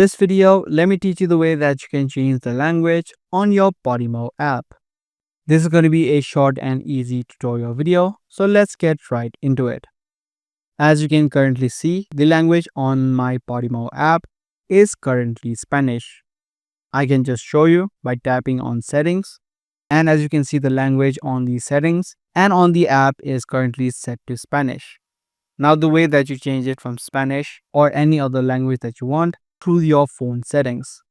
This video, let me teach you the way that you can change the language on your Podimo app. This is going to be a short and easy tutorial video, so let's get right into it. As you can currently see, the language on my Podimo app is currently Spanish. I can just show you by tapping on settings, and as you can see, the language on the settings and on the app is currently set to Spanish. Now the way that you change it from Spanish or any other language that you want through your phone settings.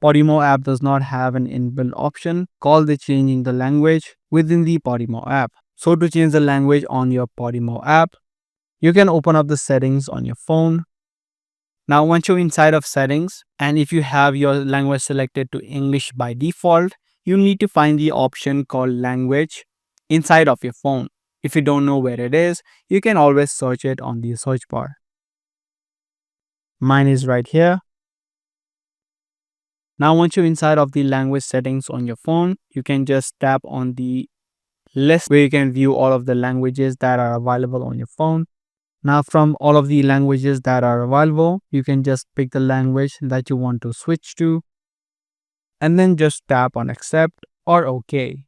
Podimo app does not have an inbuilt option called the changing the language within the Podimo app. So to change the language on your Podimo app, you can open up the settings on your phone. Now once you're inside of settings, and if you have your language selected to English by default, you need to find the option called language inside of your phone. If you don't know where it is, you can always search it on the search bar. Mine is right here. Now once you're inside of the language settings on your phone, you can just tap on the list where you can view all of the languages that are available on your phone. Now from all of the languages that are available, you can just pick the language that you want to switch to and then just tap on accept or OK.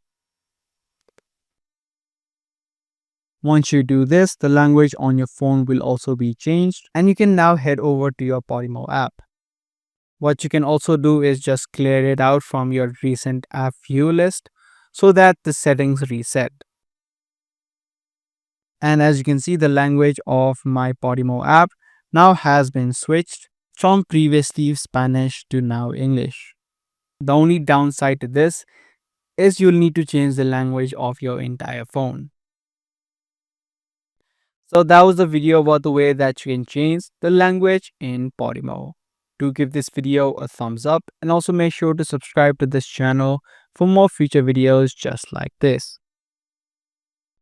Once you do this, the language on your phone will also be changed and you can now head over to your Podimo app. What you can also do is just clear it out from your recent app view list so that the settings reset. And as you can see, the language of my Podimo app now has been switched from previously Spanish to now English. The only downside to this is you'll need to change the language of your entire phone. So that was the video about the way that you can change the language in Podimo. Do give this video a thumbs up and also make sure to subscribe to this channel for more future videos just like this.